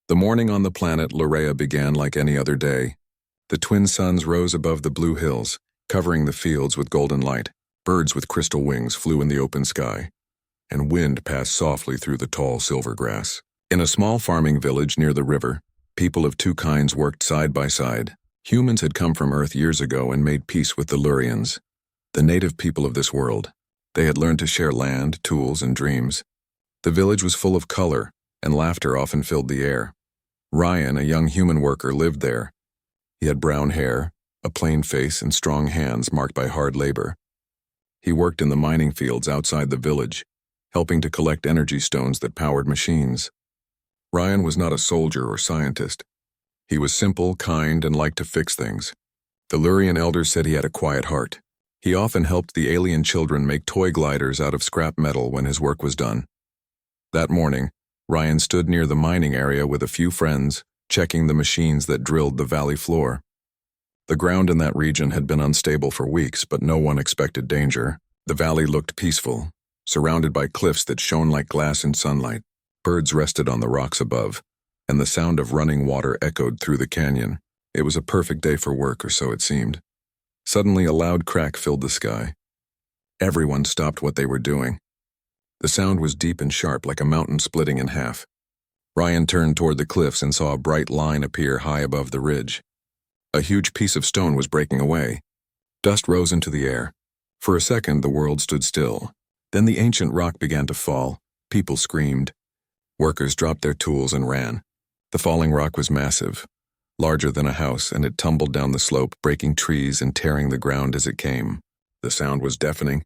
The morning on the planet Lurea began like any other day. The twin suns rose above the blue hills, covering the fields with golden light. Birds with crystal wings flew in the open sky, and wind passed softly through the tall silver grass. In a small farming village near the river, people of two kinds worked side by side. Humans had come from Earth years ago and made peace with the Lurians, the native people of this world. They had learned to share land, tools, and dreams. The village was full of color, and laughter often filled the air. Ryan, a young human worker, lived there. He had brown hair, a plain face, and strong hands marked by hard labor. He worked in the mining fields outside the village, helping to collect energy stones that powered machines. Ryan was not a soldier or scientist. He was simple, kind, and liked to fix things. The Lurian elders said he had a quiet heart. He often helped the alien children make toy gliders out of scrap metal when his work was done. That morning, Ryan stood near the mining area with a few friends, checking the machines that drilled the valley floor. The ground in that region had been unstable for weeks, but no one expected danger. The valley looked peaceful, surrounded by cliffs that shone like glass in sunlight. Birds rested on the rocks above, and the sound of running water echoed through the canyon. It was a perfect day for work, or so it seemed. Suddenly, a loud crack filled the sky. Everyone stopped what they were doing. The sound was deep and sharp, like a mountain splitting in half. Ryan turned toward the cliffs and saw a bright line appear high above the ridge. A huge piece of stone was breaking away. Dust rose into the air. For a second, the world stood still. Then the ancient rock began to fall. People screamed. Workers dropped their tools and ran. The falling rock was massive, larger than a house, and it tumbled down the slope, breaking trees and tearing the ground as it came. The sound was deafening.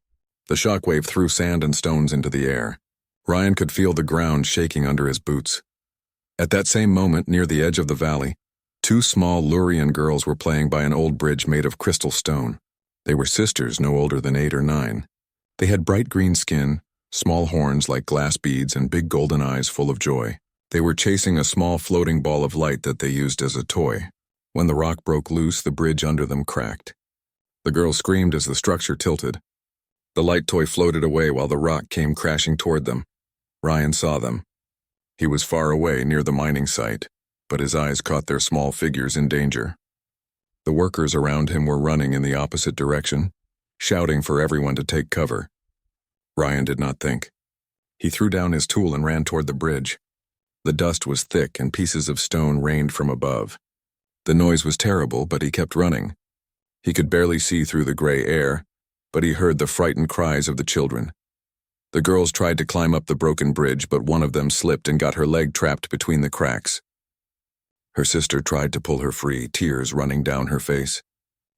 The shockwave threw sand and stones into the air. Ryan could feel the ground shaking under his boots. At that same moment, near the edge of the valley, two small Lurian girls were playing by an old bridge made of crystal stone. They were sisters no older than 8 or 9. They had bright green skin, small horns like glass beads, and big golden eyes full of joy. They were chasing a small floating ball of light that they used as a toy. When the rock broke loose, the bridge under them cracked. The girls screamed as the structure tilted. The light toy floated away while the rock came crashing toward them. Ryan saw them. He was far away near the mining site, but his eyes caught their small figures in danger. The workers around him were running in the opposite direction, shouting for everyone to take cover. Ryan did not think. He threw down his tool and ran toward the bridge. The dust was thick and pieces of stone rained from above. The noise was terrible, but he kept running. He could barely see through the gray air, but he heard the frightened cries of the children. The girls tried to climb up the broken bridge, but one of them slipped and got her leg trapped between the cracks. Her sister tried to pull her free, tears running down her face.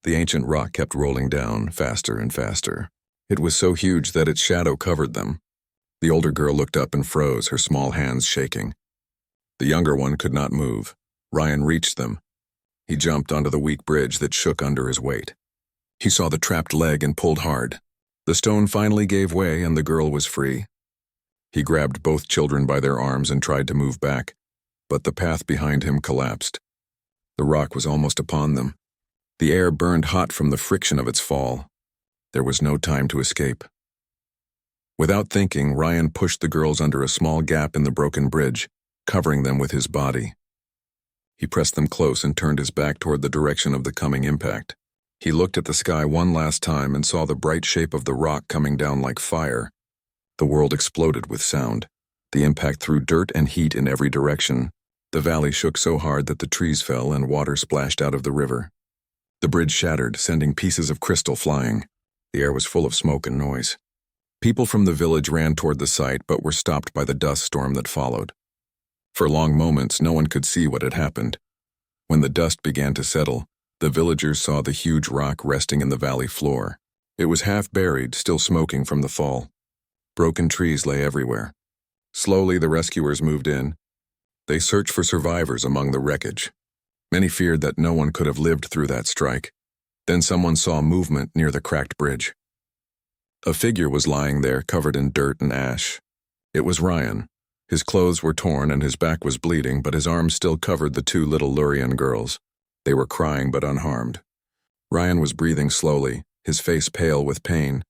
The ancient rock kept rolling down, faster and faster. It was so huge that its shadow covered them. The older girl looked up and froze, her small hands shaking. The younger one could not move. Ryan reached them. He jumped onto the weak bridge that shook under his weight. He saw the trapped leg and pulled hard. The stone finally gave way and the girl was free. He grabbed both children by their arms and tried to move back, but the path behind him collapsed. The rock was almost upon them. The air burned hot from the friction of its fall. There was no time to escape. Without thinking, Ryan pushed the girls under a small gap in the broken bridge, covering them with his body. He pressed them close and turned his back toward the direction of the coming impact. He looked at the sky one last time and saw the bright shape of the rock coming down like fire. The world exploded with sound. The impact threw dirt and heat in every direction. The valley shook so hard that the trees fell and water splashed out of the river. The bridge shattered, sending pieces of crystal flying. The air was full of smoke and noise. People from the village ran toward the site but were stopped by the dust storm that followed. For long moments, no one could see what had happened. When the dust began to settle, the villagers saw the huge rock resting in the valley floor. It was half buried, still smoking from the fall. Broken trees lay everywhere. Slowly, the rescuers moved in. They searched for survivors among the wreckage. Many feared that no one could have lived through that strike. Then someone saw movement near the cracked bridge. A figure was lying there, covered in dirt and ash. It was Ryan. His clothes were torn and his back was bleeding, but his arms still covered the two little Lurian girls. They were crying but unharmed. Ryan was breathing slowly, his face pale with pain.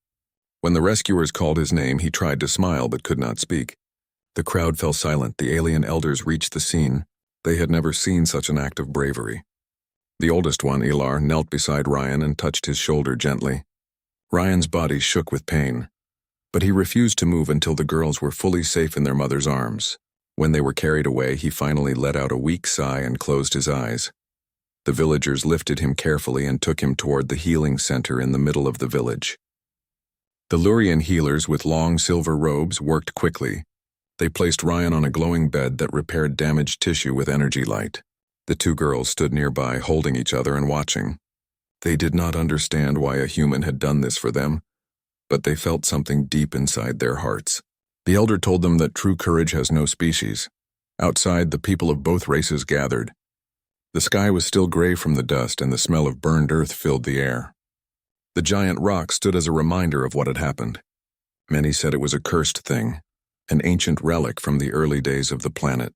When the rescuers called his name, he tried to smile but could not speak. The crowd fell silent. The alien elders reached the scene. They had never seen such an act of bravery. The oldest one, Elar, knelt beside Ryan and touched his shoulder gently. Ryan's body shook with pain, but he refused to move until the girls were fully safe in their mother's arms. When they were carried away, he finally let out a weak sigh and closed his eyes. The villagers lifted him carefully and took him toward the healing center in the middle of the village. The Lurian healers with long silver robes worked quickly. They placed Ryan on a glowing bed that repaired damaged tissue with energy light. The two girls stood nearby, holding each other and watching. They did not understand why a human had done this for them, but they felt something deep inside their hearts. The elder told them that true courage has no species. Outside, the people of both races gathered. The sky was still gray from the dust, and the smell of burned earth filled the air. The giant rock stood as a reminder of what had happened. Many said it was a cursed thing, an ancient relic from the early days of the planet.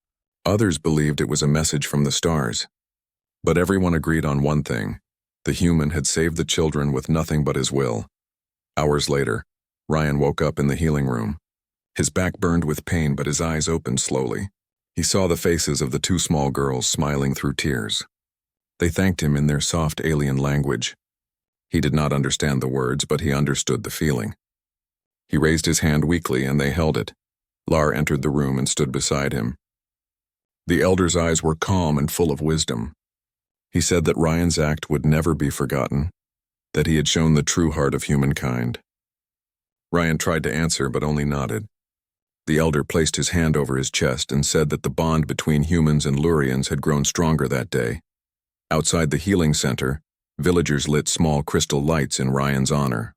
Others believed it was a message from the stars. But everyone agreed on one thing: the human had saved the children with nothing but his will. Hours later, Ryan woke up in the healing room. His back burned with pain, but his eyes opened slowly. He saw the faces of the two small girls smiling through tears. They thanked him in their soft alien language. He did not understand the words, but he understood the feeling. He raised his hand weakly, and they held it. Lar entered the room and stood beside him. The elder's eyes were calm and full of wisdom. He said that Ryan's act would never be forgotten, that he had shown the true heart of humankind. Ryan tried to answer, but only nodded. The elder placed his hand over his chest and said that the bond between humans and Lurians had grown stronger that day. Outside the healing center, villagers lit small crystal lights in Ryan's honor.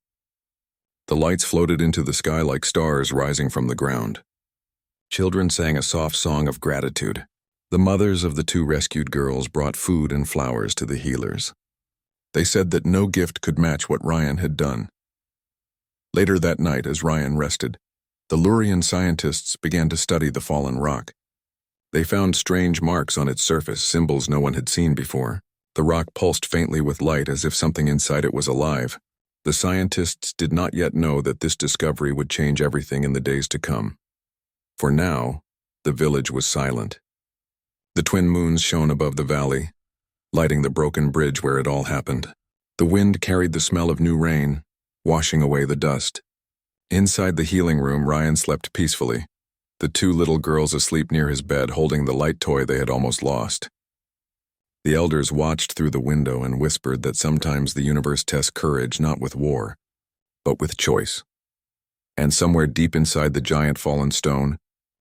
The lights floated into the sky like stars rising from the ground. Children sang a soft song of gratitude. The mothers of the two rescued girls brought food and flowers to the healers. They said that no gift could match what Ryan had done. Later that night, as Ryan rested, the Lurian scientists began to study the fallen rock. They found strange marks on its surface, symbols no one had seen before. The rock pulsed faintly with light as if something inside it was alive. The scientists did not yet know that this discovery would change everything in the days to come. For now, the village was silent. The twin moons shone above the valley, lighting the broken bridge where it all happened. The wind carried the smell of new rain, washing away the dust. Inside the healing room, Ryan slept peacefully, the two little girls asleep near his bed holding the light toy they had almost lost. The elders watched through the window and whispered that sometimes the universe tests courage not with war, but with choice. And somewhere deep inside the giant fallen stone,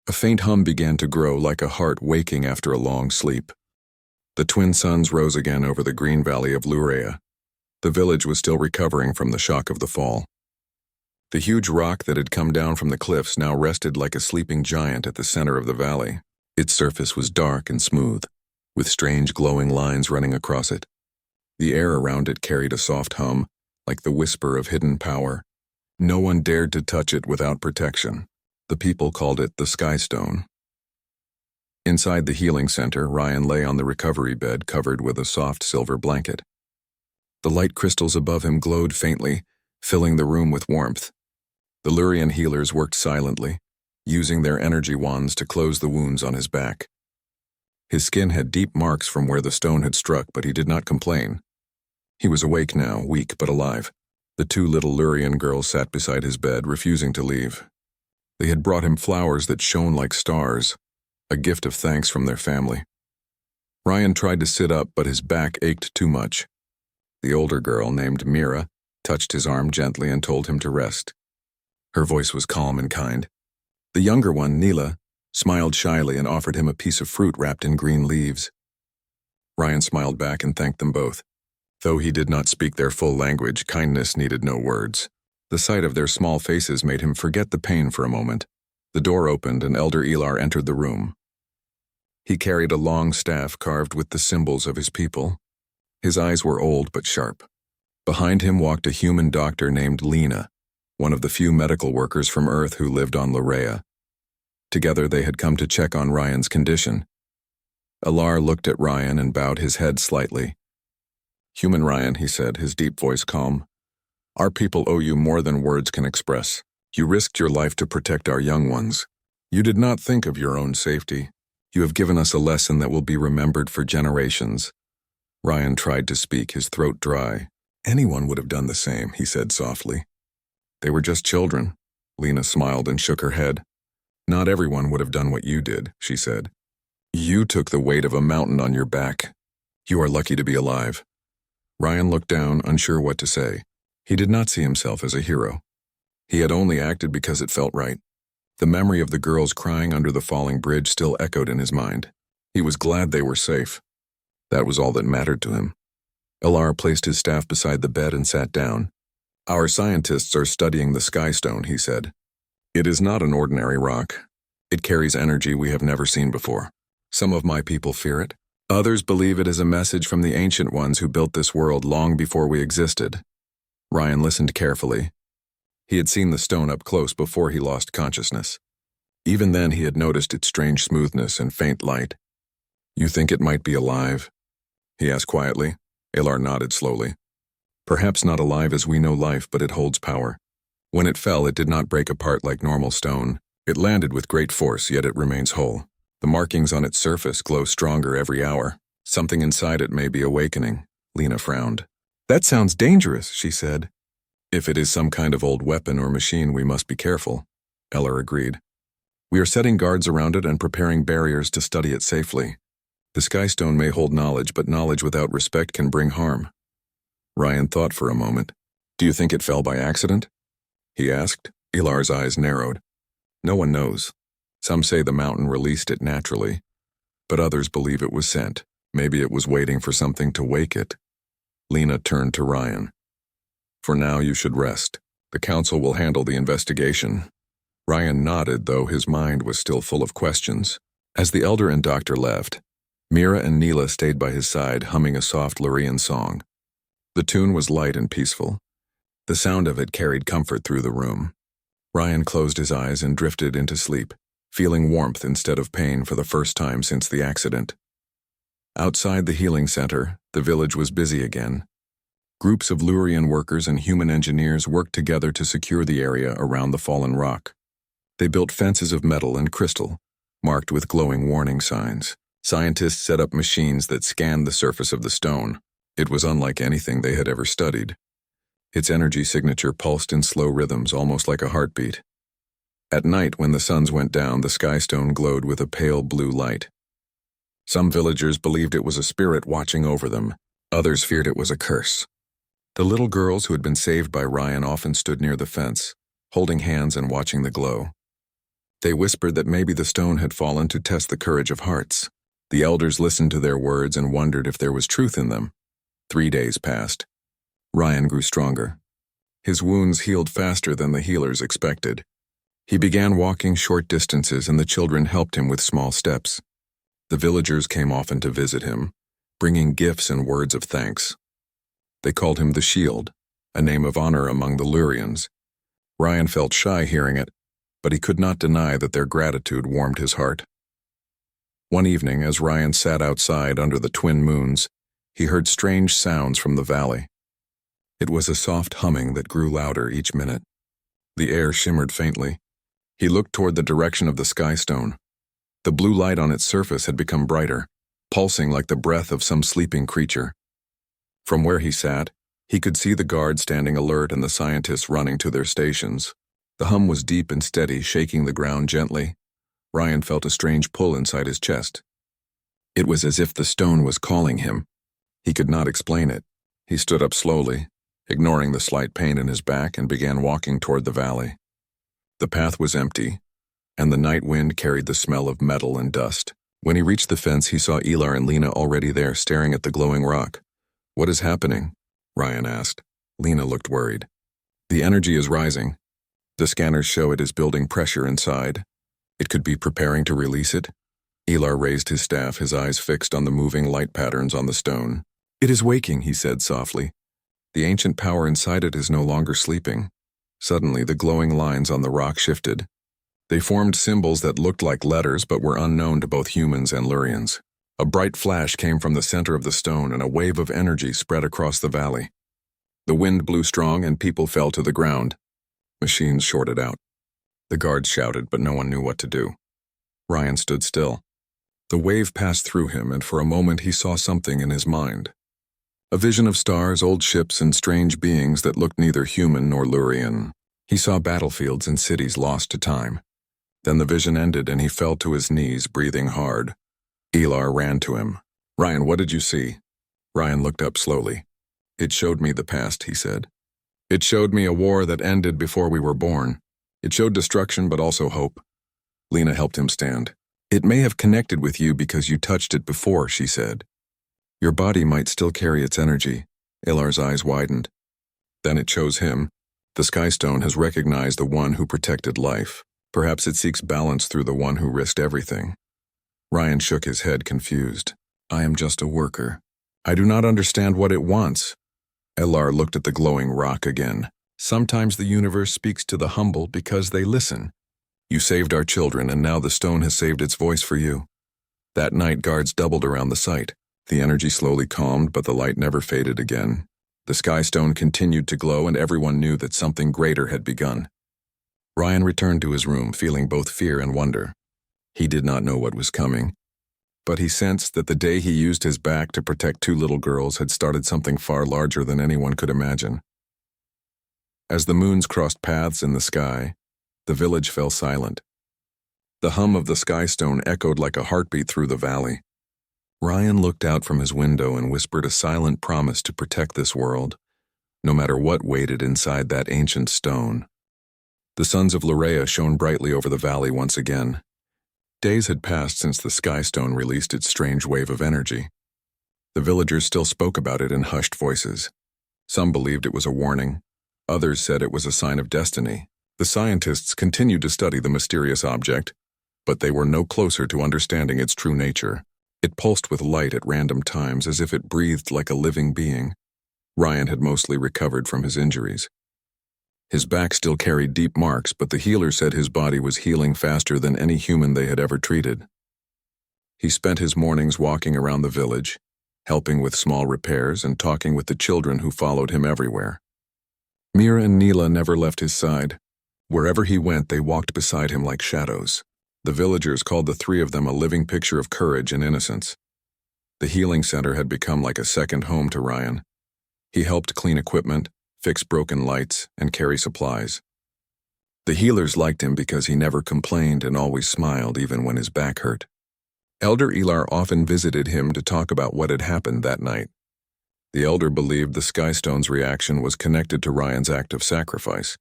a faint hum began to grow like a heart waking after a long sleep. The twin suns rose again over the green valley of Lurea. The village was still recovering from the shock of the fall. The huge rock that had come down from the cliffs now rested like a sleeping giant at the center of the valley. Its surface was dark and smooth, with strange glowing lines running across it. The air around it carried a soft hum, like the whisper of hidden power. No one dared to touch it without protection. The people called it the Sky Stone. Inside the healing center, Ryan lay on the recovery bed covered with a soft silver blanket. The light crystals above him glowed faintly, filling the room with warmth. The Lurian healers worked silently, using their energy wands to close the wounds on his back. His skin had deep marks from where the stone had struck, but he did not complain. He was awake now, weak but alive. The two little Lurian girls sat beside his bed, refusing to leave. They had brought him flowers that shone like stars, a gift of thanks from their family. Ryan tried to sit up, but his back ached too much. The older girl, named Mira, touched his arm gently and told him to rest. Her voice was calm and kind. The younger one, Neela, smiled shyly and offered him a piece of fruit wrapped in green leaves. Ryan smiled back and thanked them both. Though he did not speak their full language, kindness needed no words. The sight of their small faces made him forget the pain for a moment. The door opened and Elder Elar entered the room. He carried a long staff carved with the symbols of his people. His eyes were old but sharp. Behind him walked a human doctor named Lena, one of the few medical workers from Earth who lived on Lurea. Together they had come to check on Ryan's condition. Elar looked at Ryan and bowed his head slightly. "Human Ryan," he said, his deep voice calm. "Our people owe you more than words can express. You risked your life to protect our young ones. You did not think of your own safety. You have given us a lesson that will be remembered for generations." Ryan tried to speak, his throat dry. "Anyone would have done the same," he said softly. "They were just children." Lena smiled and shook her head. "Not everyone would have done what you did," she said. "You took the weight of a mountain on your back. You are lucky to be alive." Ryan looked down, unsure what to say. He did not see himself as a hero. He had only acted because it felt right. The memory of the girls crying under the falling bridge still echoed in his mind. He was glad they were safe. That was all that mattered to him. Ilar placed his staff beside the bed and sat down. "Our scientists are studying the Sky Stone," he said. "It is not an ordinary rock. It carries energy we have never seen before. Some of my people fear it. Others believe it is a message from the ancient ones who built this world long before we existed." Ryan listened carefully. He had seen the stone up close before he lost consciousness. Even then he had noticed its strange smoothness and faint light. "You think it might be alive?" he asked quietly. Ilar nodded slowly. "Perhaps not alive as we know life, but it holds power. When it fell, it did not break apart like normal stone. It landed with great force, yet it remains whole. The markings on its surface glow stronger every hour. Something inside it may be awakening." Lena frowned. "That sounds dangerous," she said. "If it is some kind of old weapon or machine, we must be careful," Eller agreed. "We are setting guards around it and preparing barriers to study it safely. The Sky Stone may hold knowledge, but knowledge without respect can bring harm." Ryan thought for a moment. "Do you think it fell by accident?" he asked. Ilar's eyes narrowed. "No one knows. Some say the mountain released it naturally, but others believe it was sent. Maybe it was waiting for something to wake it." Lena turned to Ryan. "For now, you should rest. The council will handle the investigation." Ryan nodded, though his mind was still full of questions. As the elder and doctor left, Mira and Neela stayed by his side, humming a soft Lurian song. The tune was light and peaceful. The sound of it carried comfort through the room. Ryan closed his eyes and drifted into sleep, feeling warmth instead of pain for the first time since the accident. Outside the healing center, the village was busy again. Groups of Lurian workers and human engineers worked together to secure the area around the fallen rock. They built fences of metal and crystal, marked with glowing warning signs. Scientists set up machines that scanned the surface of the stone. It was unlike anything they had ever studied. Its energy signature pulsed in slow rhythms, almost like a heartbeat. At night, when the suns went down, the Sky Stone glowed with a pale blue light. Some villagers believed it was a spirit watching over them. Others feared it was a curse. The little girls who had been saved by Ryan often stood near the fence, holding hands and watching the glow. They whispered that maybe the stone had fallen to test the courage of hearts. The elders listened to their words and wondered if there was truth in them. 3 days passed. Ryan grew stronger. His wounds healed faster than the healers expected. He began walking short distances, and the children helped him with small steps. The villagers came often to visit him, bringing gifts and words of thanks. They called him the Shield, a name of honor among the Lurians. Ryan felt shy hearing it, but he could not deny that their gratitude warmed his heart. One evening, as Ryan sat outside under the twin moons, he heard strange sounds from the valley. It was a soft humming that grew louder each minute. The air shimmered faintly. He looked toward the direction of the Sky Stone. The blue light on its surface had become brighter, pulsing like the breath of some sleeping creature. From where he sat, he could see the guards standing alert and the scientists running to their stations. The hum was deep and steady, shaking the ground gently. Ryan felt a strange pull inside his chest. It was as if the stone was calling him. He could not explain it. He stood up slowly, ignoring the slight pain in his back, and began walking toward the valley. The path was empty, and the night wind carried the smell of metal and dust. When he reached the fence, he saw Ilar and Lena already there, staring at the glowing rock. "What is happening?" Ryan asked. Lena looked worried. "The energy is rising. The scanners show it is building pressure inside. It could be preparing to release it." Ilar raised his staff, his eyes fixed on the moving light patterns on the stone. "It is waking," he said softly. "The ancient power inside it is no longer sleeping." Suddenly, the glowing lines on the rock shifted. They formed symbols that looked like letters but were unknown to both humans and Lurians. A bright flash came from the center of the stone, and a wave of energy spread across the valley. The wind blew strong, and people fell to the ground. Machines shorted out. The guards shouted, but no one knew what to do. Ryan stood still. The wave passed through him, and for a moment he saw something in his mind. A vision of stars, old ships, and strange beings that looked neither human nor Lurian. He saw battlefields and cities lost to time. Then the vision ended and he fell to his knees, breathing hard. Elar ran to him. "Ryan, what did you see?" Ryan looked up slowly. "It showed me the past," he said. "It showed me a war that ended before we were born. It showed destruction but also hope." Lena helped him stand. "It may have connected with you because you touched it before," she said. "Your body might still carry its energy." Ilar's eyes widened. "Then it chose him. The Skystone has recognized the one who protected life. Perhaps it seeks balance through the one who risked everything." Ryan shook his head, confused. "I am just a worker. I do not understand what it wants." Ilar looked at the glowing rock again. "Sometimes the universe speaks to the humble because they listen. You saved our children, and now the stone has saved its voice for you." That night, guards doubled around the site. The energy slowly calmed, but the light never faded again. The Skystone continued to glow, and everyone knew that something greater had begun. Ryan returned to his room, feeling both fear and wonder. He did not know what was coming, but he sensed that the day he used his back to protect two little girls had started something far larger than anyone could imagine. As the moons crossed paths in the sky, the village fell silent. The hum of the Skystone echoed like a heartbeat through the valley. Ryan looked out from his window and whispered a silent promise to protect this world, no matter what waited inside that ancient stone. The suns of Lurea shone brightly over the valley once again. Days had passed since the Skystone released its strange wave of energy. The villagers still spoke about it in hushed voices. Some believed it was a warning. Others said it was a sign of destiny. The scientists continued to study the mysterious object, but they were no closer to understanding its true nature. It pulsed with light at random times, as if it breathed like a living being. Ryan had mostly recovered from his injuries. His back still carried deep marks, but the healer said his body was healing faster than any human they had ever treated. He spent his mornings walking around the village, helping with small repairs and talking with the children who followed him everywhere. Mira and Neela never left his side. Wherever he went, they walked beside him like shadows. The villagers called the three of them a living picture of courage and innocence. The healing center had become like a second home to Ryan. He helped clean equipment, fix broken lights, and carry supplies. The healers liked him because he never complained and always smiled even when his back hurt. Elder Elar often visited him to talk about what had happened that night. The elder believed the Skystone's reaction was connected to Ryan's act of sacrifice.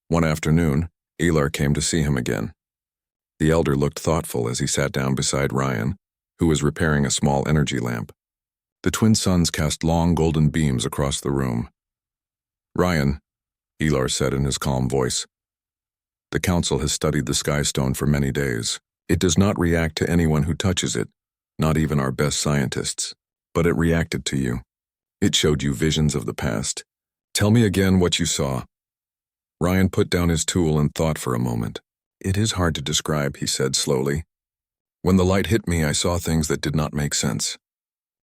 One afternoon, Elar came to see him again. The elder looked thoughtful as he sat down beside Ryan, who was repairing a small energy lamp. The twin suns cast long golden beams across the room. "Ryan," Elar said in his calm voice, "the council has studied the Skystone for many days. It does not react to anyone who touches it, not even our best scientists, but it reacted to you. It showed you visions of the past. Tell me again what you saw." Ryan put down his tool and thought for a moment. "It is hard to describe," he said slowly. "When the light hit me, I saw things that did not make sense.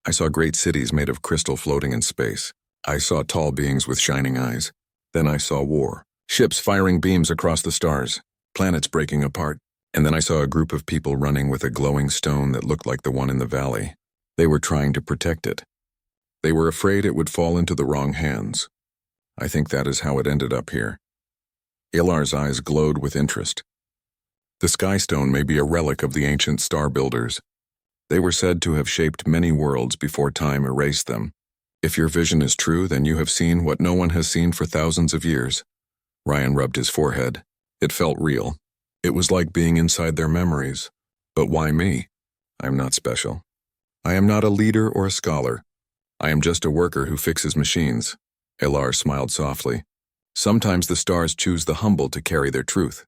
I saw great cities made of crystal floating in space. I saw tall beings with shining eyes. Then I saw war, ships firing beams across the stars, planets breaking apart. And then I saw a group of people running with a glowing stone that looked like the one in the valley. They were trying to protect it. They were afraid it would fall into the wrong hands. I think that is how it ended up here." Ilar's eyes glowed with interest. "The Skystone may be a relic of the ancient star builders. They were said to have shaped many worlds before time erased them. If your vision is true, then you have seen what no one has seen for thousands of years." Ryan rubbed his forehead. It felt real. It was like being inside their memories. But why me? I am not special. I am not a leader or a scholar. I am just a worker who fixes machines. Elar smiled softly. "Sometimes the stars choose the humble to carry their truth.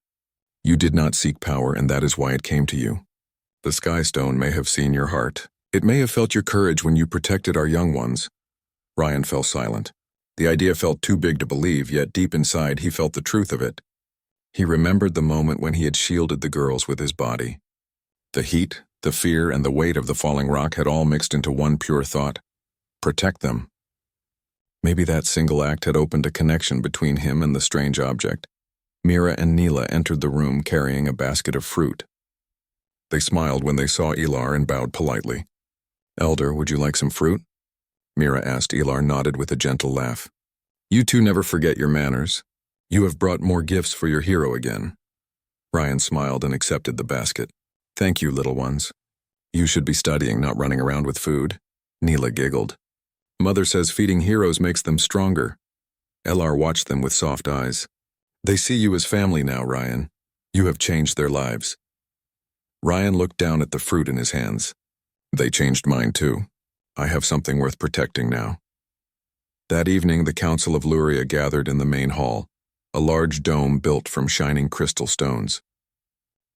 You did not seek power, and that is why it came to you. The Skystone may have seen your heart. It may have felt your courage when you protected our young ones." Ryan fell silent. The idea felt too big to believe, yet deep inside he felt the truth of it. He remembered the moment when he had shielded the girls with his body. The heat, the fear, and the weight of the falling rock had all mixed into one pure thought. Protect them. Maybe that single act had opened a connection between him and the strange object. Mira and Neela entered the room carrying a basket of fruit. They smiled when they saw Elar and bowed politely. "Elder, would you like some fruit?" Mira asked. Elar nodded with a gentle laugh. "You two never forget your manners. You have brought more gifts for your hero again." Ryan smiled and accepted the basket. "Thank you, little ones. You should be studying, not running around with food." Neela giggled. "Mother says feeding heroes makes them stronger." Elar watched them with soft eyes. "They see you as family now, Ryan. You have changed their lives." Ryan looked down at the fruit in his hands. "They changed mine too. I have something worth protecting now." That evening, the Council of Luria gathered in the main hall, a large dome built from shining crystal stones.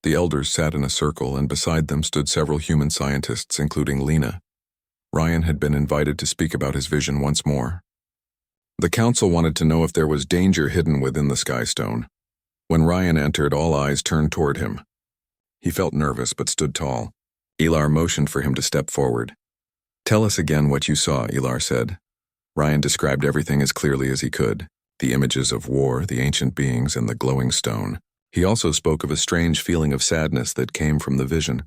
The elders sat in a circle, and beside them stood several human scientists, including Lena. Ryan had been invited to speak about his vision once more. The council wanted to know if there was danger hidden within the Sky Stone. When Ryan entered, all eyes turned toward him. He felt nervous but stood tall. Elar motioned for him to step forward. "Tell us again what you saw," Elar said. Ryan described everything as clearly as he could, the images of war, the ancient beings, and the glowing stone. He also spoke of a strange feeling of sadness that came from the vision,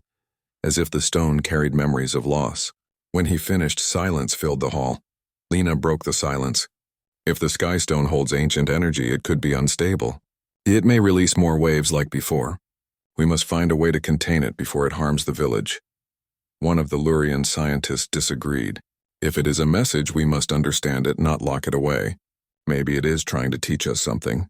as if the stone carried memories of loss. When he finished, silence filled the hall. Lena broke the silence. "If the Sky Stone holds ancient energy, it could be unstable. It may release more waves like before. We must find a way to contain it before it harms the village." One of the Lurian scientists disagreed. "If it is a message, we must understand it, not lock it away. Maybe it is trying to teach us something."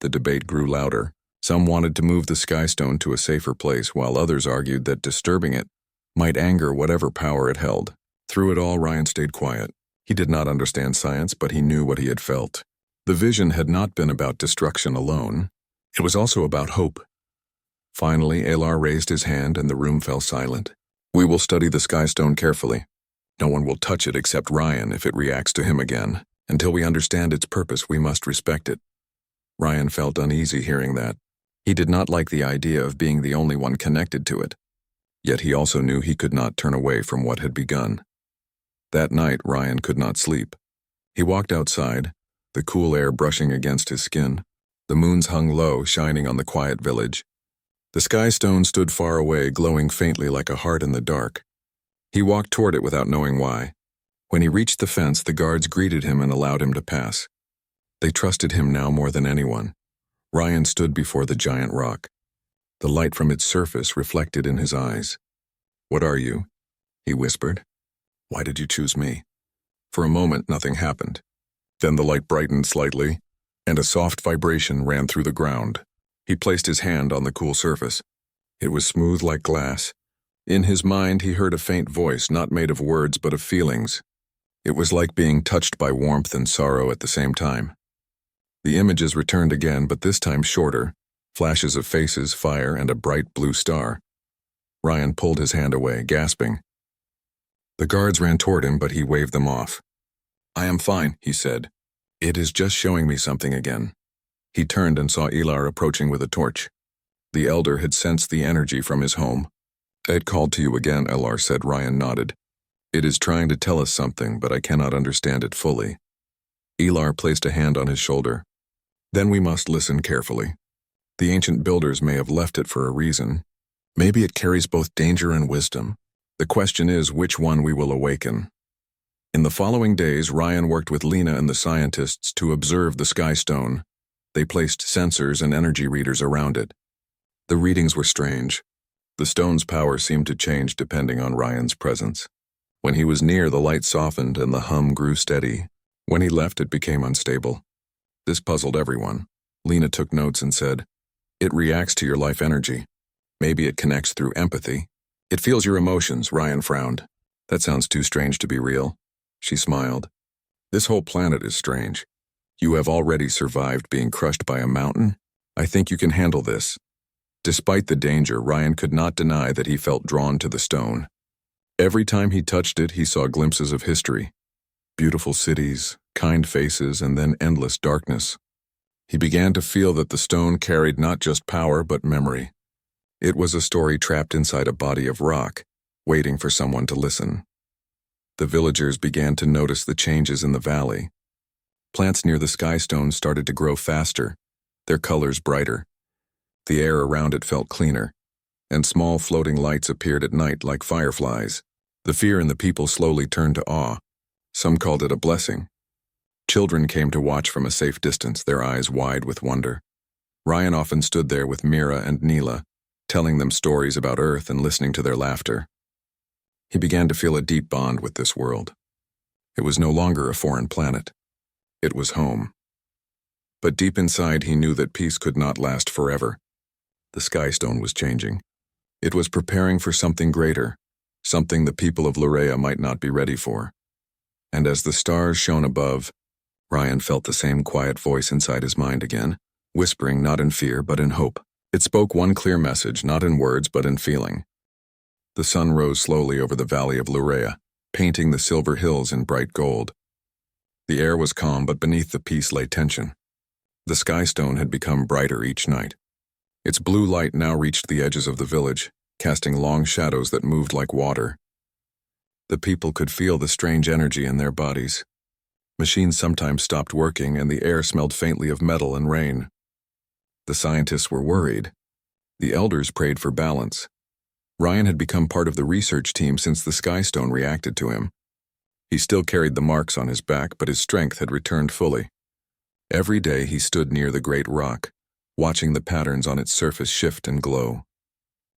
The debate grew louder. Some wanted to move the Sky Stone to a safer place, while others argued that disturbing it might anger whatever power it held. Through it all, Ryan stayed quiet. He did not understand science, but he knew what he had felt. The vision had not been about destruction alone. It was also about hope. Finally, Elar raised his hand and the room fell silent. "We will study the Sky Stone carefully. No one will touch it except Ryan if it reacts to him again. Until we understand its purpose, we must respect it." Ryan felt uneasy hearing that. He did not like the idea of being the only one connected to it. Yet he also knew he could not turn away from what had begun. That night, Ryan could not sleep. He walked outside, the cool air brushing against his skin. The moons hung low, shining on the quiet village. The Sky Stone stood far away, glowing faintly like a heart in the dark. He walked toward it without knowing why. When he reached the fence, the guards greeted him and allowed him to pass. They trusted him now more than anyone. Ryan stood before the giant rock. The light from its surface reflected in his eyes. "What are you?" he whispered. "Why did you choose me?" For a moment, nothing happened. Then the light brightened slightly, and a soft vibration ran through the ground. He placed his hand on the cool surface. It was smooth like glass. In his mind, he heard a faint voice, not made of words but of feelings. It was like being touched by warmth and sorrow at the same time. The images returned again, but this time shorter, flashes of faces, fire, and a bright blue star. Ryan pulled his hand away, gasping. The guards ran toward him, but he waved them off. "I am fine," he said. "It is just showing me something again." He turned and saw Elar approaching with a torch. The elder had sensed the energy from his home. "It called to you again," Elar said. Ryan nodded. "It is trying to tell us something, but I cannot understand it fully." Elar placed a hand on his shoulder. "Then we must listen carefully. The ancient builders may have left it for a reason. Maybe it carries both danger and wisdom. The question is which one we will awaken." In the following days, Ryan worked with Lena and the scientists to observe the Sky Stone. They placed sensors and energy readers around it. The readings were strange. The stone's power seemed to change depending on Ryan's presence. When he was near, the light softened and the hum grew steady. When he left, it became unstable. This puzzled everyone. Lena took notes and said, "It reacts to your life energy. Maybe it connects through empathy. It feels your emotions." Ryan frowned. "That sounds too strange to be real." She smiled. "This whole planet is strange. You have already survived being crushed by a mountain. I think you can handle this." Despite the danger, Ryan could not deny that he felt drawn to the stone. Every time he touched it, he saw glimpses of history. Beautiful cities, kind faces, and then endless darkness. He began to feel that the stone carried not just power but memory. It was a story trapped inside a body of rock, waiting for someone to listen. The villagers began to notice the changes in the valley. Plants near the Sky Stone started to grow faster, their colors brighter. The air around it felt cleaner. and small floating lights appeared at night like fireflies. The fear in the people slowly turned to awe. Some called it a blessing. Children came to watch from a safe distance, their eyes wide with wonder. Ryan often stood there with Mira and Neela, telling them stories about Earth and listening to their laughter. He began to feel a deep bond with this world. It was no longer a foreign planet. It was home. But deep inside he knew that peace could not last forever. The Sky Stone was changing. It was preparing for something greater, something the people of Lurea might not be ready for. And as the stars shone above, Ryan felt the same quiet voice inside his mind again, whispering not in fear but in hope. It spoke one clear message, not in words but in feeling. The sun rose slowly over the valley of Lurea, painting the silver hills in bright gold. The air was calm, but beneath the peace lay tension. The Sky Stone had become brighter each night. Its blue light now reached the edges of the village, casting long shadows that moved like water. The people could feel the strange energy in their bodies. Machines sometimes stopped working, and the air smelled faintly of metal and rain. The scientists were worried. The elders prayed for balance. Ryan had become part of the research team since the Sky Stone reacted to him. He still carried the marks on his back, but his strength had returned fully. Every day he stood near the great rock, watching the patterns on its surface shift and glow.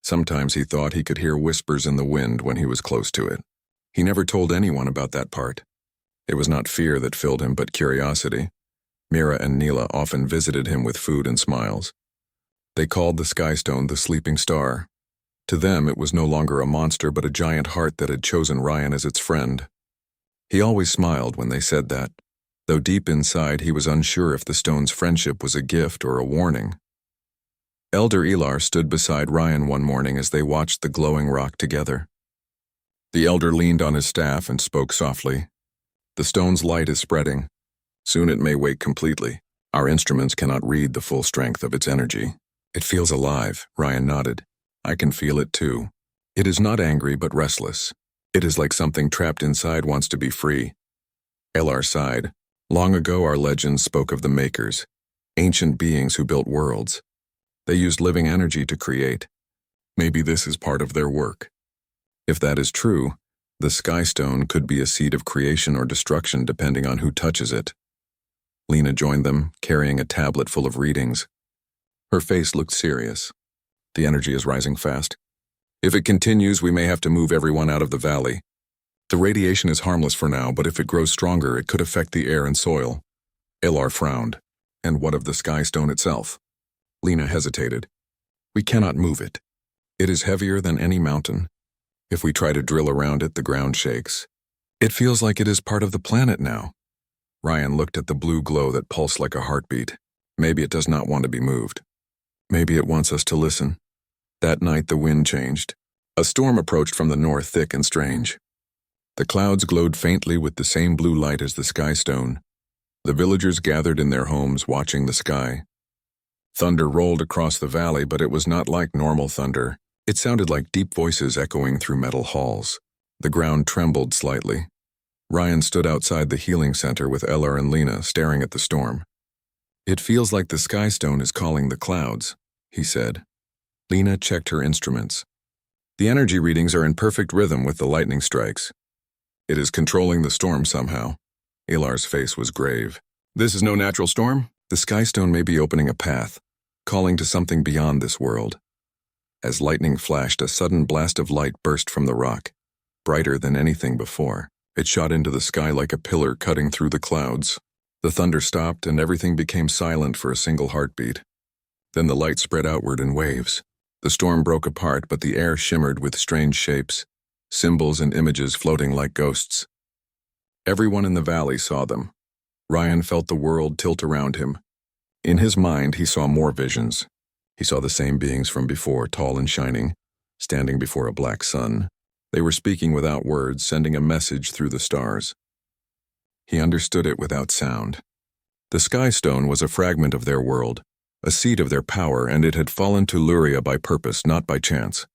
Sometimes he thought he could hear whispers in the wind when he was close to it. He never told anyone about that part. It was not fear that filled him, but curiosity. Mira and Neela often visited him with food and smiles. They called the Sky Stone the sleeping star. To them, it was no longer a monster, but a giant heart that had chosen Ryan as its friend. He always smiled when they said that, though deep inside he was unsure if the stone's friendship was a gift or a warning. Elder Elar stood beside Ryan one morning as they watched the glowing rock together. The elder leaned on his staff and spoke softly. "The stone's light is spreading. Soon it may wake completely. Our instruments cannot read the full strength of its energy." "It feels alive," Ryan nodded. "I can feel it too. It is not angry but restless. It is like something trapped inside wants to be free." Elar sighed. "Long ago our legends spoke of the Makers, ancient beings who built worlds. They used living energy to create. Maybe this is part of their work. If that is true, the Sky Stone could be a seed of creation or destruction depending on who touches it." Lena joined them, carrying a tablet full of readings. Her face looked serious. "The energy is rising fast. If it continues, we may have to move everyone out of the valley. The radiation is harmless for now, but if it grows stronger, it could affect the air and soil." Elar frowned. "And what of the Sky Stone itself?" Lena hesitated. "We cannot move it. It is heavier than any mountain. If we try to drill around it, the ground shakes. It feels like it is part of the planet now." Ryan looked at the blue glow that pulsed like a heartbeat. Maybe it does not want to be moved. Maybe it wants us to listen. That night the wind changed. A storm approached from the north, thick and strange. The clouds glowed faintly with the same blue light as the Sky Stone. The villagers gathered in their homes, watching the sky. Thunder rolled across the valley, but it was not like normal thunder. It sounded like deep voices echoing through metal halls. The ground trembled slightly. Ryan stood outside the healing center with Elar and Lena, staring at the storm. "It feels like the Sky Stone is calling the clouds," he said. Lena checked her instruments. "The energy readings are in perfect rhythm with the lightning strikes. It is controlling the storm somehow." Elar's face was grave. "This is no natural storm. The Sky Stone may be opening a path, calling to something beyond this world." As lightning flashed, a sudden blast of light burst from the rock, brighter than anything before. It shot into the sky like a pillar cutting through the clouds. The thunder stopped and everything became silent for a single heartbeat. Then the light spread outward in waves. The storm broke apart, but the air shimmered with strange shapes, symbols and images floating like ghosts. Everyone in the valley saw them. Ryan felt the world tilt around him. In his mind, he saw more visions. He saw the same beings from before, tall and shining, standing before a black sun. They were speaking without words, sending a message through the stars. He understood it without sound. The Sky Stone was a fragment of their world, a seed of their power, and it had fallen to Lurea by purpose, not by chance.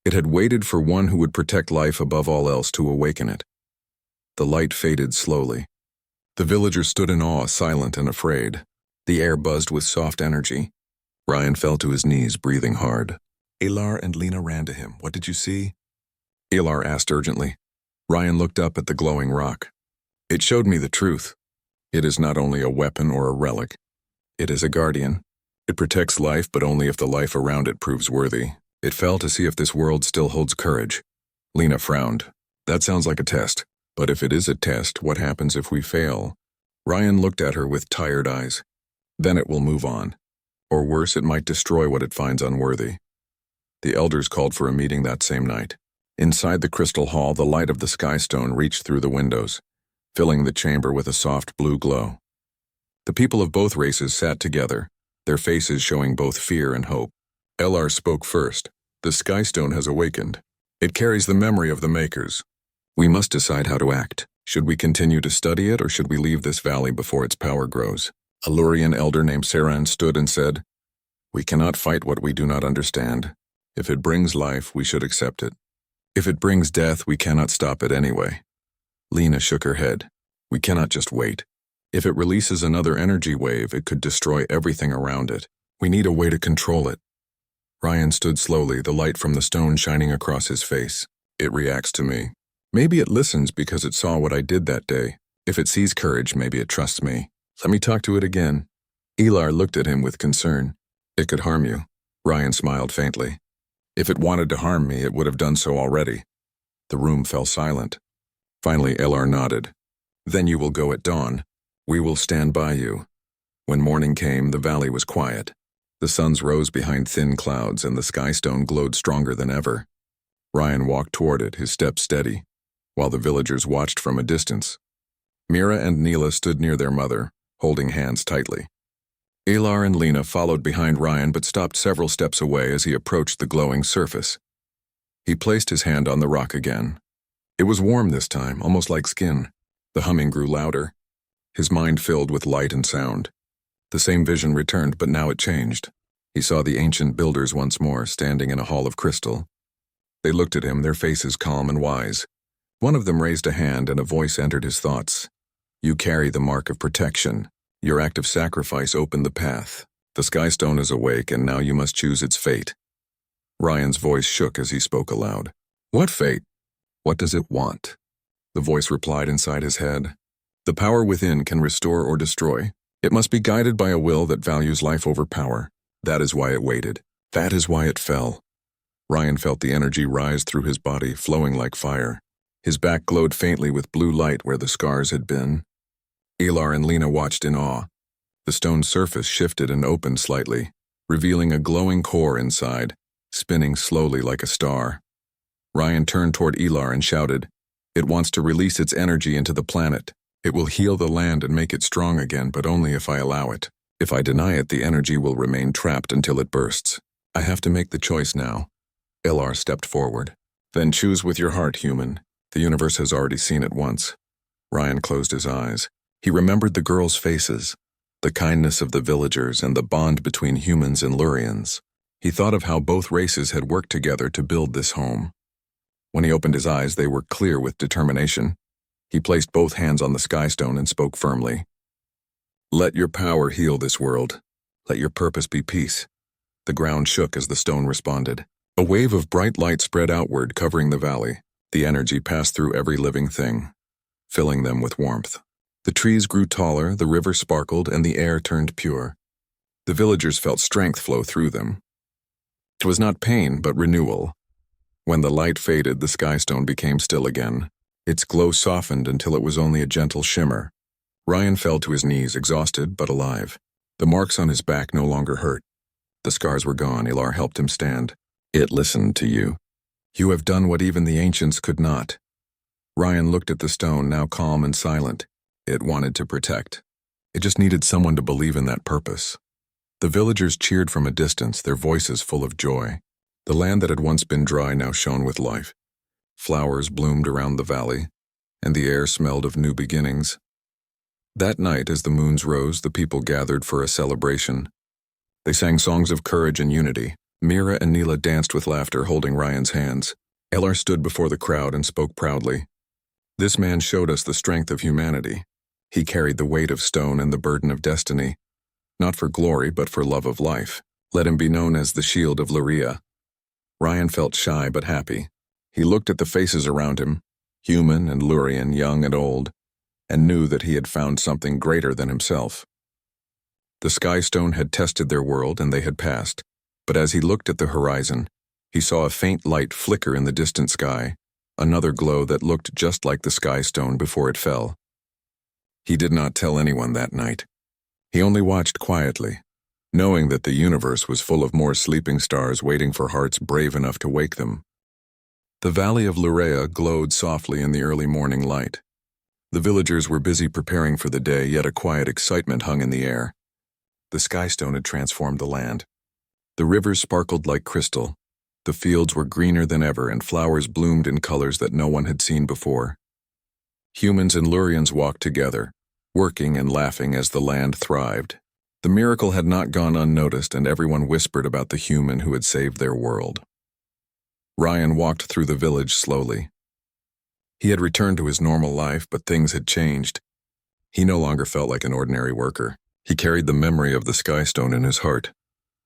It had waited for one who would protect life above all else to awaken it. The light faded slowly. The villagers stood in awe, silent and afraid. The air buzzed with soft energy. Ryan fell to his knees, breathing hard. Alar and Lena ran to him. What did you see? Alar asked urgently. Ryan looked up at the glowing rock. It showed me the truth. It is not only a weapon or a relic. It is a guardian. It protects life, but only if the life around it proves worthy. It fell to see if this world still holds courage. Lena frowned. That sounds like a test. But if it is a test, what happens if we fail? Ryan looked at her with tired eyes. Then it will move on. Or worse, it might destroy what it finds unworthy. The elders called for a meeting that same night. Inside the crystal hall, the light of the sky stone reached through the windows, filling the chamber with a soft blue glow. The people of both races sat together, their faces showing both fear and hope. Elar spoke first. The sky stone has awakened. It carries the memory of the makers. We must decide how to act. Should we continue to study it, or should we leave this valley before its power grows? A Lurian elder named Saran stood and said, We cannot fight what we do not understand. If it brings life, we should accept it. If it brings death, we cannot stop it anyway. Lena shook her head. We cannot just wait. If it releases another energy wave, it could destroy everything around it. We need a way to control it. Ryan stood slowly, the light from the stone shining across his face. It reacts to me. Maybe it listens because it saw what I did that day. If it sees courage, maybe it trusts me. Let me talk to it again. Alar looked at him with concern. It could harm you. Ryan smiled faintly. If it wanted to harm me, it would have done so already. The room fell silent. Finally, Alar nodded. Then you will go at dawn. We will stand by you. When morning came, the valley was quiet. The suns rose behind thin clouds, and the sky stone glowed stronger than ever. Ryan walked toward it, his steps steady, while the villagers watched from a distance. Mira and Neela stood near their mother, holding hands tightly. Alar and Lena followed behind Ryan but stopped several steps away as he approached the glowing surface. He placed his hand on the rock again. It was warm this time, almost like skin. The humming grew louder. His mind filled with light and sound. The same vision returned, but now it changed. He saw the ancient builders once more, standing in a hall of crystal. They looked at him, their faces calm and wise. One of them raised a hand, and a voice entered his thoughts. You carry the mark of protection. Your act of sacrifice opened the path. The sky stone is awake, and now you must choose its fate. Ryan's voice shook as he spoke aloud. What fate? What does it want? The voice replied inside his head. The power within can restore or destroy. It must be guided by a will that values life over power. That is why it waited. That is why it fell. Ryan felt the energy rise through his body, flowing like fire. His back glowed faintly with blue light where the scars had been. Alar and Lena watched in awe. The stone surface shifted and opened slightly, revealing a glowing core inside, spinning slowly like a star. Ryan turned toward Alar and shouted, It wants to release its energy into the planet. It will heal the land and make it strong again, but only if I allow it. If I deny it, the energy will remain trapped until it bursts. I have to make the choice now. Alar stepped forward. Then choose with your heart, human. The universe has already seen it once. Ryan closed his eyes. He remembered the girls' faces, the kindness of the villagers, and the bond between humans and Lurians. He thought of how both races had worked together to build this home. When he opened his eyes, they were clear with determination. He placed both hands on the sky stone and spoke firmly. Let your power heal this world. Let your purpose be peace. The ground shook as the stone responded. A wave of bright light spread outward, covering the valley. The energy passed through every living thing, filling them with warmth. The trees grew taller, the river sparkled, and the air turned pure. The villagers felt strength flow through them. It was not pain, but renewal. When the light faded, the sky stone became still again. Its glow softened until it was only a gentle shimmer. Ryan fell to his knees, exhausted but alive. The marks on his back no longer hurt. The scars were gone. Alar helped him stand. It listened to you. You have done what even the ancients could not. Ryan looked at the stone, now calm and silent. It wanted to protect. It just needed someone to believe in that purpose. The villagers cheered from a distance, their voices full of joy. The land that had once been dry now shone with life. Flowers bloomed around the valley, and the air smelled of new beginnings. That night, as the moons rose, the people gathered for a celebration. They sang songs of courage and unity. Mira and Neela danced with laughter, holding Ryan's hands. Alar stood before the crowd and spoke proudly. This man showed us the strength of humanity. He carried the weight of stone and the burden of destiny, not for glory, but for love of life. Let him be known as the Shield of Luria. Ryan felt shy but happy. He looked at the faces around him, human and Lurian, young and old, and knew that he had found something greater than himself. The Sky Stone had tested their world and they had passed, but as he looked at the horizon, he saw a faint light flicker in the distant sky, another glow that looked just like the Sky Stone before it fell. He did not tell anyone that night. He only watched quietly, knowing that the universe was full of more sleeping stars waiting for hearts brave enough to wake them. The valley of Lurea glowed softly in the early morning light. The villagers were busy preparing for the day, yet a quiet excitement hung in the air. The Sky Stone had transformed the land. The rivers sparkled like crystal. The fields were greener than ever, and flowers bloomed in colors that no one had seen before. Humans and Lurians walked together, working and laughing as the land thrived. The miracle had not gone unnoticed, and everyone whispered about the human who had saved their world. Ryan walked through the village slowly. He had returned to his normal life, but things had changed. He no longer felt like an ordinary worker. He carried the memory of the Sky Stone in his heart,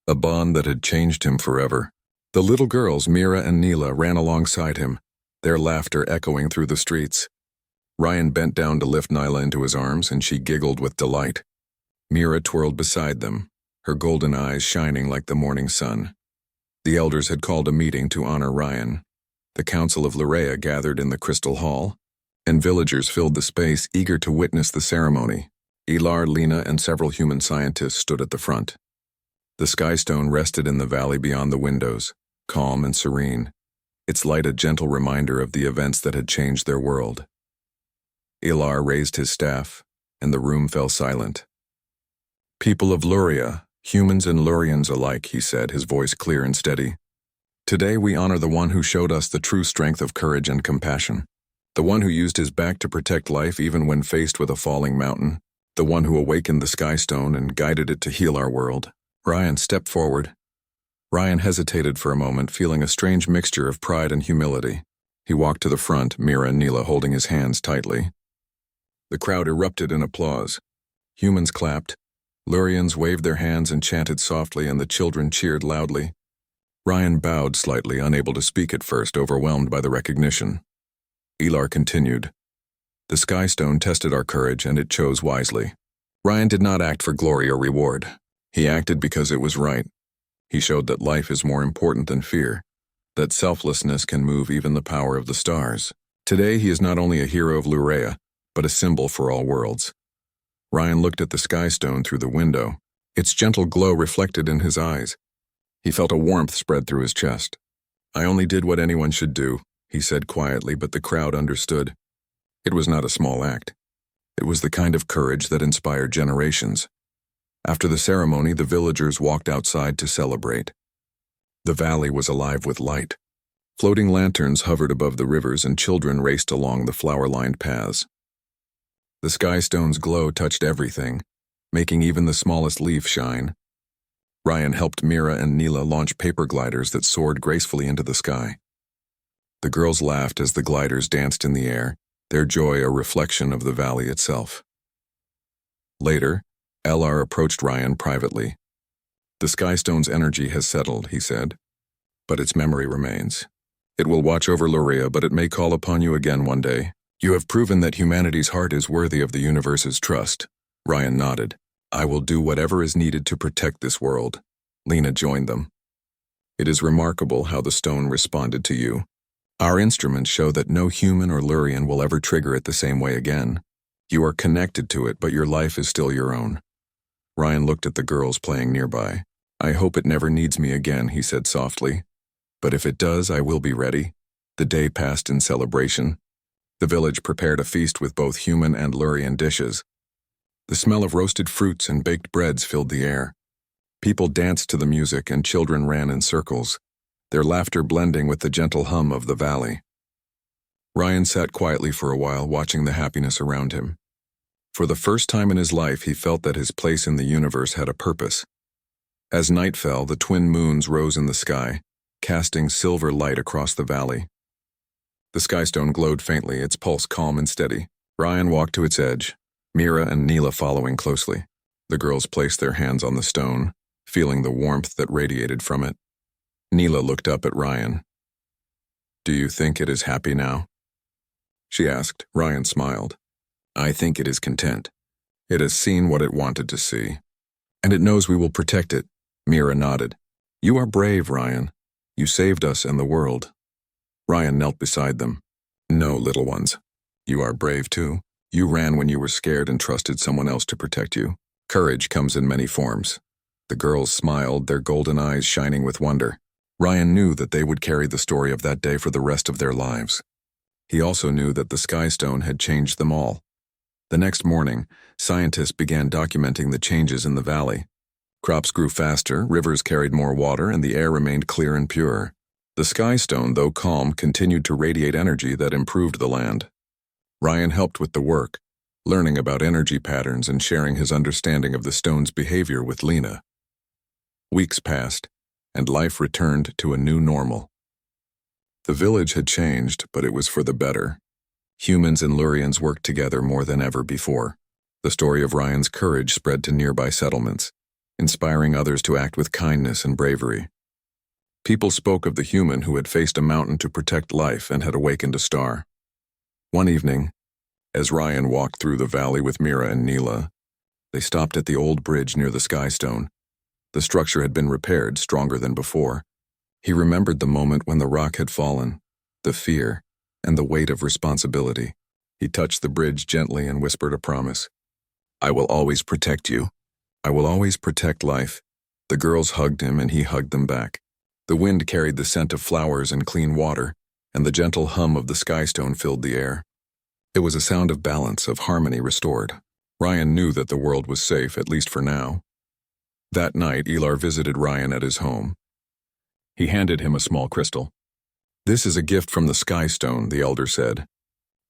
a bond that had changed him forever. The little girls, Mira and Neela, ran alongside him, their laughter echoing through the streets. Ryan bent down to lift Nyla into his arms, and she giggled with delight. Mira twirled beside them, her golden eyes shining like the morning sun. The elders had called a meeting to honor Ryan. The Council of Lurea gathered in the Crystal Hall, and villagers filled the space, eager to witness the ceremony. Elar, Lena, and several human scientists stood at the front. The Sky Stone rested in the valley beyond the windows, calm and serene, its light a gentle reminder of the events that had changed their world. Elar raised his staff, and the room fell silent. "People of Luria, humans and Lurians alike," he said, his voice clear and steady. "Today we honor the one who showed us the true strength of courage and compassion, the one who used his back to protect life even when faced with a falling mountain, the one who awakened the Sky Stone and guided it to heal our world." Ryan stepped forward. Ryan hesitated for a moment, feeling a strange mixture of pride and humility. He walked to the front, Mira and Neela holding his hands tightly. The crowd erupted in applause. Humans clapped, Lurians waved their hands and chanted softly, and the children cheered loudly. Ryan bowed slightly, unable to speak at first, overwhelmed by the recognition. Elar continued. "The Sky Stone tested our courage, and it chose wisely. Ryan did not act for glory or reward. He acted because it was right. He showed that life is more important than fear, that selflessness can move even the power of the stars. Today he is not only a hero of Lurea, but a symbol for all worlds." Ryan looked at the Sky Stone through the window, its gentle glow reflected in his eyes. He felt a warmth spread through his chest. "I only did what anyone should do," he said quietly, but the crowd understood. It was not a small act. It was the kind of courage that inspired generations. After the ceremony, the villagers walked outside to celebrate. The valley was alive with light. Floating lanterns hovered above the rivers, and children raced along the flower-lined paths. The Sky Stone's glow touched everything, making even the smallest leaf shine. Ryan helped Mira and Neela launch paper gliders that soared gracefully into the sky. The girls laughed as the gliders danced in the air, their joy a reflection of the valley itself. Later, Elar approached Ryan privately. "The Sky Stone's energy has settled," he said, "but its memory remains. It will watch over Lurea, but it may call upon you again one day. You have proven that humanity's heart is worthy of the universe's trust." Ryan nodded. "I will do whatever is needed to protect this world." Lena joined them. "It is remarkable how the stone responded to you. Our instruments show that no human or Lurian will ever trigger it the same way again. You are connected to it, but your life is still your own." Ryan looked at the girls playing nearby. "I hope it never needs me again," he said softly. "But if it does, I will be ready." The day passed in celebration. The village prepared a feast with both human and Lurian dishes. The smell of roasted fruits and baked breads filled the air. People danced to the music, and children ran in circles, their laughter blending with the gentle hum of the valley. Ryan sat quietly for a while, watching the happiness around him. For the first time in his life, he felt that his place in the universe had a purpose. As night fell, the twin moons rose in the sky, casting silver light across the valley. The Sky Stone glowed faintly, its pulse calm and steady. Ryan walked to its edge, Mira and Neela following closely. The girls placed their hands on the stone, feeling the warmth that radiated from it. Neela looked up at Ryan. "Do you think it is happy now?" she asked. Ryan smiled. "I think it is content. It has seen what it wanted to see. And it knows we will protect it." Mira nodded. "You are brave, Ryan. You saved us and the world." Ryan knelt beside them. "No, little ones. You are brave too. You ran when you were scared and trusted someone else to protect you. Courage comes in many forms." The girls smiled, their golden eyes shining with wonder. Ryan knew that they would carry the story of that day for the rest of their lives. He also knew that the Sky Stone had changed them all. The next morning, scientists began documenting the changes in the valley. Crops grew faster, rivers carried more water, and the air remained clear and pure. The Sky Stone, though calm, continued to radiate energy that improved the land. Ryan helped with the work, learning about energy patterns and sharing his understanding of the stone's behavior with Lena. Weeks passed, and life returned to a new normal. The village had changed, but it was for the better. Humans and Lurians worked together more than ever before. The story of Ryan's courage spread to nearby settlements, inspiring others to act with kindness and bravery. People spoke of the human who had faced a mountain to protect life and had awakened a star. One evening, as Ryan walked through the valley with Mira and Neela, they stopped at the old bridge near the Sky Stone. The structure had been repaired, stronger than before. He remembered the moment when the rock had fallen, the fear, and the weight of responsibility. He touched the bridge gently and whispered a promise. "I will always protect you. I will always protect life." The girls hugged him and he hugged them back. The wind carried the scent of flowers and clean water, and the gentle hum of the Sky Stone filled the air. It was a sound of balance, of harmony restored. Ryan knew that the world was safe, at least for now. That night, Elar visited Ryan at his home. He handed him a small crystal. "This is a gift from the Sky Stone," the elder said.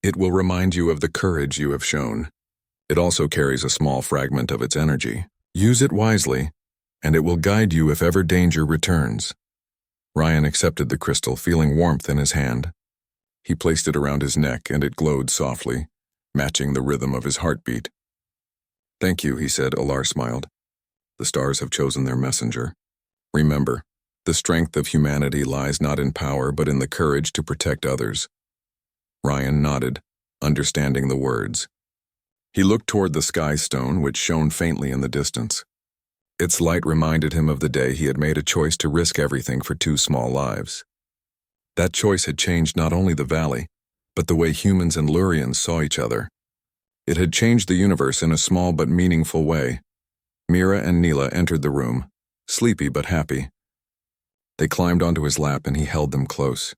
"It will remind you of the courage you have shown. It also carries a small fragment of its energy. Use it wisely, and it will guide you if ever danger returns." Ryan accepted the crystal, feeling warmth in his hand. He placed it around his neck, and it glowed softly, matching the rhythm of his heartbeat. "Thank you," he said. Elar smiled. "The stars have chosen their messenger. Remember, the strength of humanity lies not in power but in the courage to protect others." Ryan nodded, understanding the words. He looked toward the Sky Stone, which shone faintly in the distance. Its light reminded him of the day he had made a choice to risk everything for 2 small lives. That choice had changed not only the valley, but the way humans and Lurians saw each other. It had changed the universe in a small but meaningful way. Mira and Neela entered the room, sleepy but happy. They climbed onto his lap and he held them close.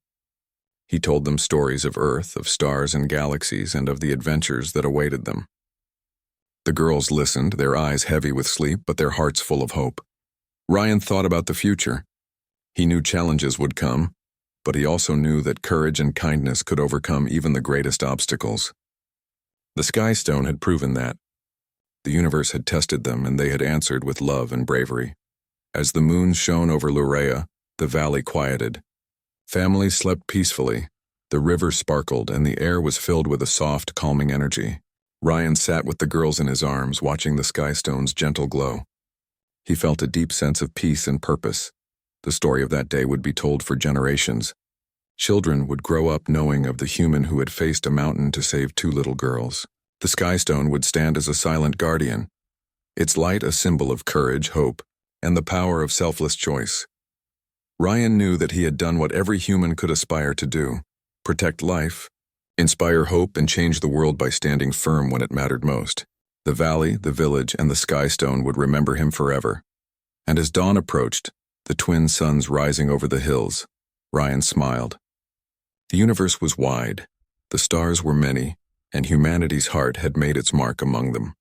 He told them stories of Earth, of stars and galaxies, and of the adventures that awaited them. The girls listened, their eyes heavy with sleep, but their hearts full of hope. Ryan thought about the future. He knew challenges would come, but he also knew that courage and kindness could overcome even the greatest obstacles. The Sky Stone had proven that. The universe had tested them, and they had answered with love and bravery. As the moon shone over Lurea, the valley quieted. Families slept peacefully, the river sparkled, and the air was filled with a soft, calming energy. Ryan sat with the girls in his arms, watching the Sky Stone's gentle glow. He felt a deep sense of peace and purpose. The story of that day would be told for generations. Children would grow up knowing of the human who had faced a mountain to save 2 little girls. The Sky Stone would stand as a silent guardian, its light a symbol of courage, hope, and the power of selfless choice. Ryan knew that he had done what every human could aspire to do: protect life, inspire hope, and change the world by standing firm when it mattered most. The valley, the village, and the Sky Stone would remember him forever. And as dawn approached, the twin suns rising over the hills, Ryan smiled. The universe was wide, the stars were many, and humanity's heart had made its mark among them.